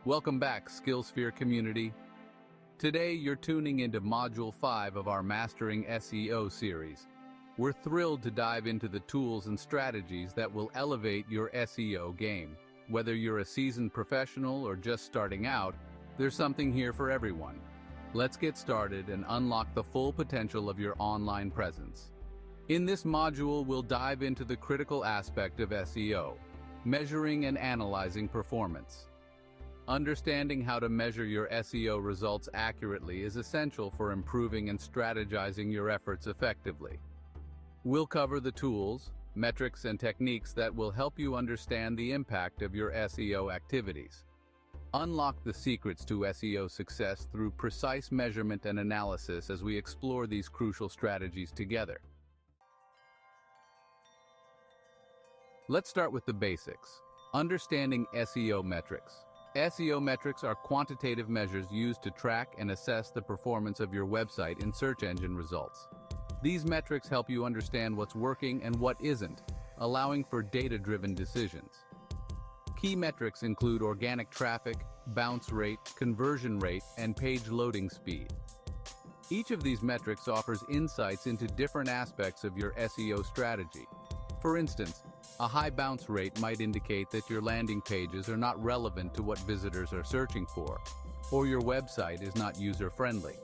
Welcome back, SkillSphere community. Today, you're tuning into Module 5 of our Mastering SEO series. We're thrilled to dive into the tools and strategies that will elevate your SEO game. Whether you're a seasoned professional or just starting out, there's something here for everyone. Let's get started and unlock the full potential of your online presence. In this module, we'll dive into the critical aspect of SEO, measuring and analyzing performance. Understanding how to measure your SEO results accurately is essential for improving and strategizing your efforts effectively. We'll cover the tools, metrics, and techniques that will help you understand the impact of your SEO activities. Unlock the secrets to SEO success through precise measurement and analysis as we explore these crucial strategies together. Let's start with the basics. Understanding SEO metrics. SEO metrics are quantitative measures used to track and assess the performance of your website in search engine results. These metrics help you understand what's working and what isn't, allowing for data-driven decisions. Key metrics include organic traffic, bounce rate, conversion rate, and page loading speed. Each of these metrics offers insights into different aspects of your SEO strategy. For instance, a high bounce rate might indicate that your landing pages are not relevant to what visitors are searching for, or your website is not user-friendly.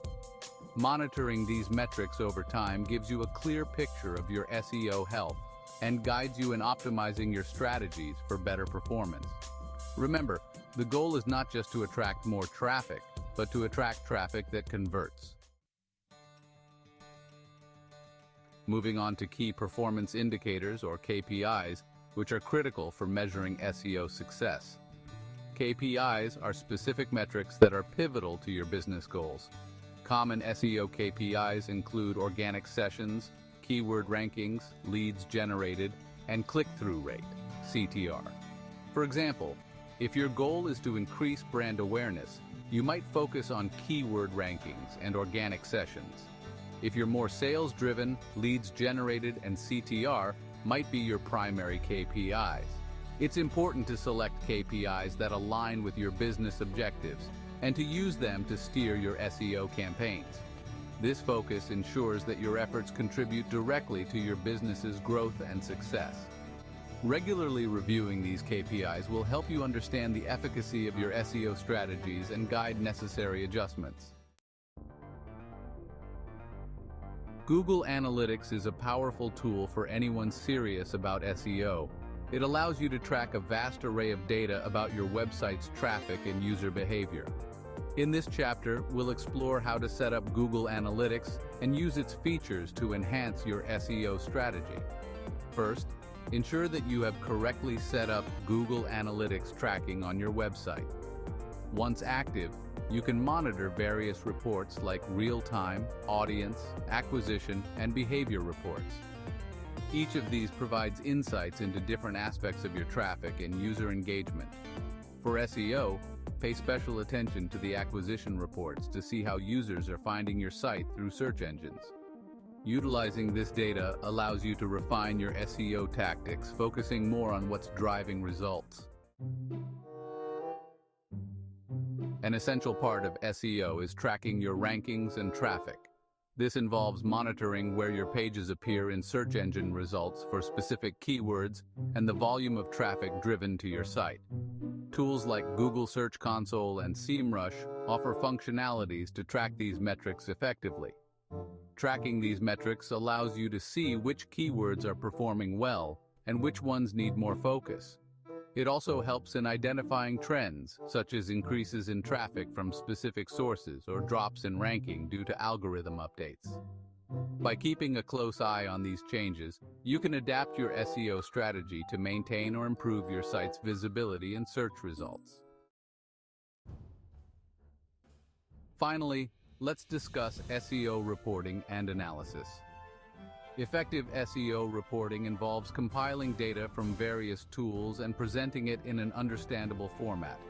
Monitoring these metrics over time gives you a clear picture of your SEO health and guides you in optimizing your strategies for better performance. Remember, the goal is not just to attract more traffic, but to attract traffic that converts. Moving on to key performance indicators, or KPIs, which are critical for measuring SEO success. KPIs are specific metrics that are pivotal to your business goals. Common SEO KPIs include organic sessions, keyword rankings, leads generated, and click-through rate, CTR. For example, if your goal is to increase brand awareness, you might focus on keyword rankings and organic sessions. If you're more sales-driven, leads generated and CTR might be your primary KPIs. It's important to select KPIs that align with your business objectives and to use them to steer your SEO campaigns. This focus ensures that your efforts contribute directly to your business's growth and success. Regularly reviewing these KPIs will help you understand the efficacy of your SEO strategies and guide necessary adjustments. Google Analytics is a powerful tool for anyone serious about SEO. It allows you to track a vast array of data about your website's traffic and user behavior. In this chapter, we'll explore how to set up Google Analytics and use its features to enhance your SEO strategy. First, ensure that you have correctly set up Google Analytics tracking on your website. Once active, you can monitor various reports like real-time, audience, acquisition, and behavior reports. Each of these provides insights into different aspects of your traffic and user engagement. For SEO, pay special attention to the acquisition reports to see how users are finding your site through search engines. Utilizing this data allows you to refine your SEO tactics, focusing more on what's driving results. An essential part of SEO is tracking your rankings and traffic. This involves monitoring where your pages appear in search engine results for specific keywords and the volume of traffic driven to your site. Tools like Google Search Console and SEMrush offer functionalities to track these metrics effectively. Tracking these metrics allows you to see which keywords are performing well and which ones need more focus. It also helps in identifying trends, such as increases in traffic from specific sources or drops in ranking due to algorithm updates. By keeping a close eye on these changes, you can adapt your SEO strategy to maintain or improve your site's visibility in search results. Finally, let's discuss SEO reporting and analysis. Effective SEO reporting involves compiling data from various tools and presenting it in an understandable format.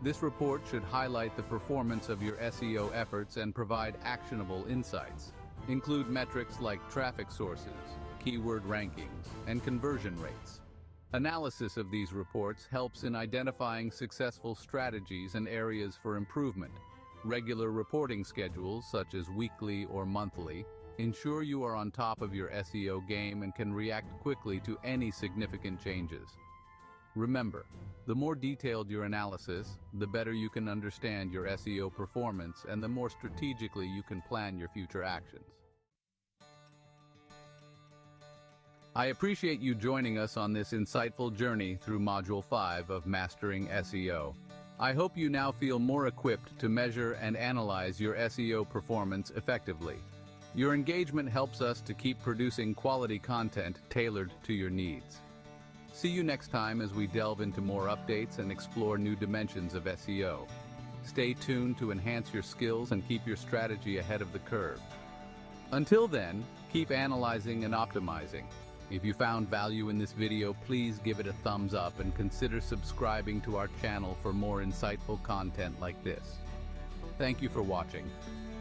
This report should highlight the performance of your SEO efforts and provide actionable insights. Include metrics like traffic sources, keyword rankings, and conversion rates. Analysis of these reports helps in identifying successful strategies and areas for improvement. Regular reporting schedules, such as weekly or monthly, ensure you are on top of your SEO game and can react quickly to any significant changes. Remember, the more detailed your analysis, the better you can understand your SEO performance and the more strategically you can plan your future actions. I appreciate you joining us on this insightful journey through Module 5 of Mastering SEO. I hope you now feel more equipped to measure and analyze your SEO performance effectively. Your engagement helps us to keep producing quality content tailored to your needs. See you next time as we delve into more updates and explore new dimensions of SEO. Stay tuned to enhance your skills and keep your strategy ahead of the curve. Until then, keep analyzing and optimizing. If you found value in this video, please give it a thumbs up and consider subscribing to our channel for more insightful content like this. Thank you for watching.